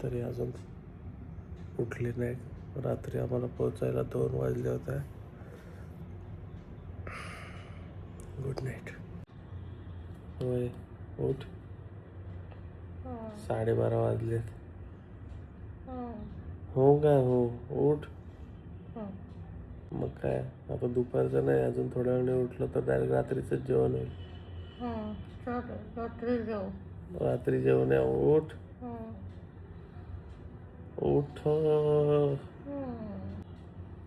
तरी अजून उठली नाही. रात्री आम्हाला पोहोचायला 2 वाजले होते. Good night. होय उठ. 12:30 वाजलेत. हो काय हो उठ. मग काय आता दुपारचं नाही, अजून थोड्या वेळाने उठलं तर डायरेक्ट रात्रीचंच जेवण होईल. रात्री जेवण आहे. उठ उठ.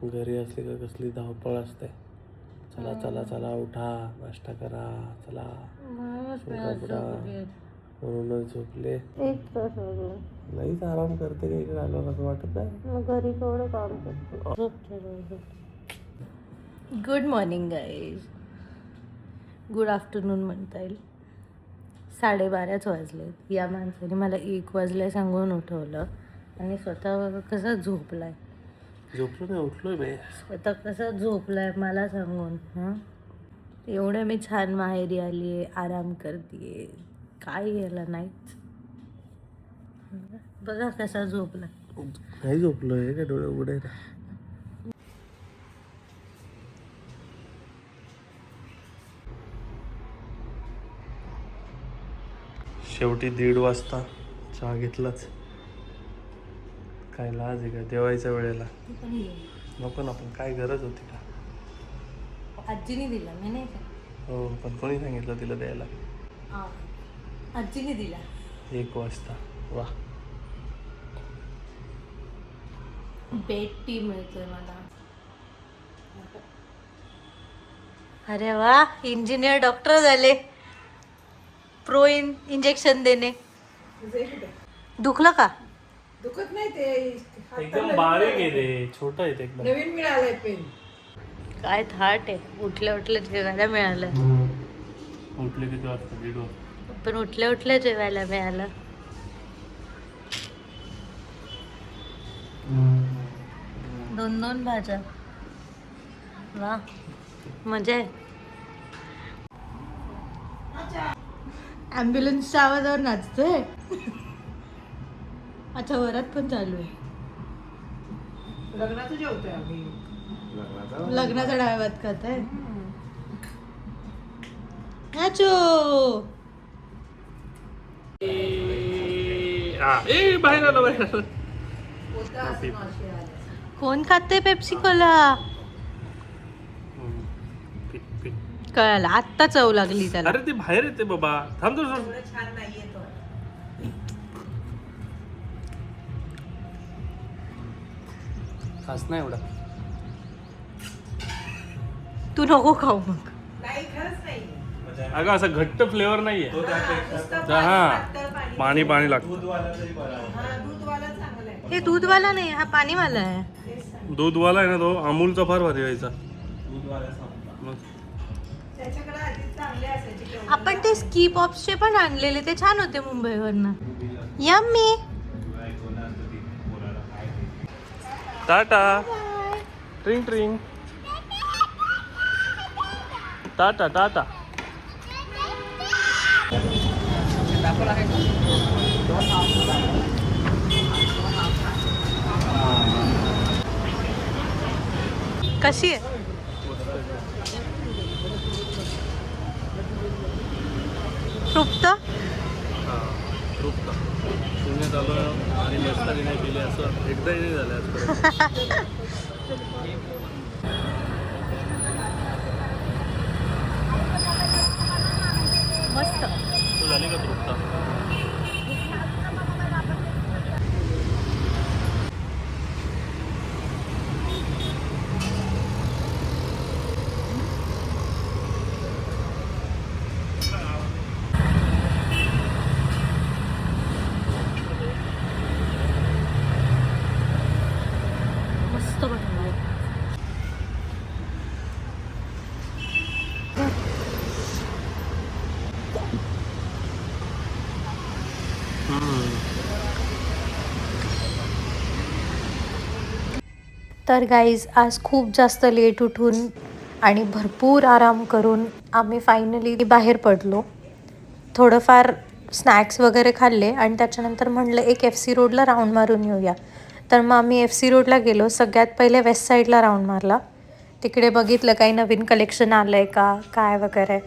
घरी असली का कसली धावपळ असते. चला चला चला उठा, नाश्ता करा, चला कपडा. म्हणूनच झोपले. एक तास अजून नाहीच आराम करते का इकडे आल्यावर असं वाटत नाही. मग घरी केवढं काम करतो. Good morning guys. Good afternoon म्हणता येईल. 12:30 वाजले. या माणसाने मला 1 वाजले सांगून उठवलं आणि स्वतः कसा झोपलाय. झोपलो नाही, उठलोय मी. स्वतः कसा झोपलाय मला सांगून. एवढं मी छान माहेरी आली आहे, आराम करते, काय याला नाहीच. बघा कसा झोपलाय. नाही झोपलोय काय, डोळे उघडे. शेवटी 1:30 वाजता चहा घेतलाच. काय लाज आहे का जेवायच्या वेळेला. नको ना, पण काय गरज होती का. आजीने दिला, मी नाही का. हो पण कोणी सांगितलं तिला द्यायला. आजीने दिला 1 वाजता. वा, बेड टी मिळतोय मला. अरे वा, इंजिनियर डॉक्टर झाले. प्रो इंजेक्शन देणे. दुखलं का. दुखत नाही ते. एकदम बारीक आहे ते, छोटं आहे ते एकदम. नवीन मिळालंय पेन. काय थाट आहे. उठल्या उठल्या जेवायला मिळालं. उठले किती वाजता. 1:30 वाजता. पण उठल्या उठल्या जेवायला मिळालं. 2 भाज्या. वा, मजा आहे. ॲम्ब्युलन्सच्या आवाजावर नाचतोय. अच्छा, वरात पण चालू आहे. लग्नाचं जेवतोय आम्ही. लग्नाचा डाळ भात खात आहे. नाचो. बाहेर आलं बाहेर आलं. कोण खाते पेप्सी कोला. कळालं आत्ता चव लागली त्याला. अरे ते बाहेर येते बाबा. थांब तर. छान नाहीये तो. खास नाही एवढा. तू नको खाऊ मग. नाही, खरंच नाही. अगं असं घट्ट फ्लेवर नाहीये. पाणी पाणी लागतं. दूधवाला चांगला आहे. हे दूधवाला नाही, हा पाणीवाला आहे. दूधवाला आहे ना तो, अमूलचा फार भारी व्हायचा. त्याच्याकडे आधी चांगले असायचे. आपण ते स्की पॉप्सचे पण आणलेले, ते छान होते मुंबईवरनं. यम्मी. टाटा. ट्रिंग ट्रिंग. टाटा टाटा. कशी आहे. तृप्त. पुण्यात आलो आणि मस्तानी नाही केली असं एकदाही नाही झालं आजपर्यंत. मस्त. तू झाली का तृप्ता. मस्त बनवलं. तर गाईज आज खूप जास्त लेट उठून आणि भरपूर आराम करून आम्ही फायनली बाहेर पडलो. थोडंफार स्नॅक्स वगैरे खाल्ले आणि त्याच्यानंतर म्हणलं एक FC रोडला राऊंड मारून येऊया. तर मग आम्ही FC रोडला गेलो. सगळ्यात पहिले वेस्ट साईडला राऊंड मारला. तिकडे बघितलं काही नवीन कलेक्शन आलं आहे का काय वगैरे,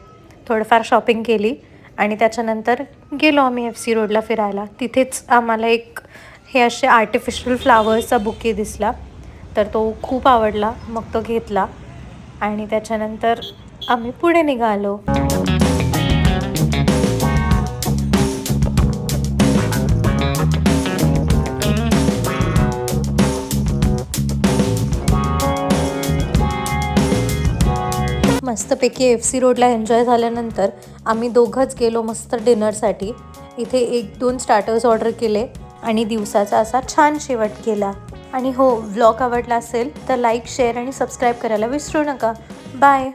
थोडंफार शॉपिंग केली आणि त्याच्यानंतर गेलो आम्ही FC रोडला फिरायला. तिथेच आम्हाला एक हे असे आर्टिफिशियल फ्लावर्सचा बुके दिसला, तर तो खूप आवडला. मग तो घेतला आणि त्याच्यानंतर आम्ही पुढे निघालो. मस्तपैकी FC रोडला एन्जॉय झाल्यानंतर आम्ही दोघंच गेलो मस्त डिनरसाठी. इथे 1-2 स्टार्टर्स ऑर्डर केले आणि दिवसाचा असा छान शेवट केला. आणि हो, व्लॉग आवडला असेल तर लाईक, शेअर आणि सबस्क्राईब करायला विसरू नका. बाय.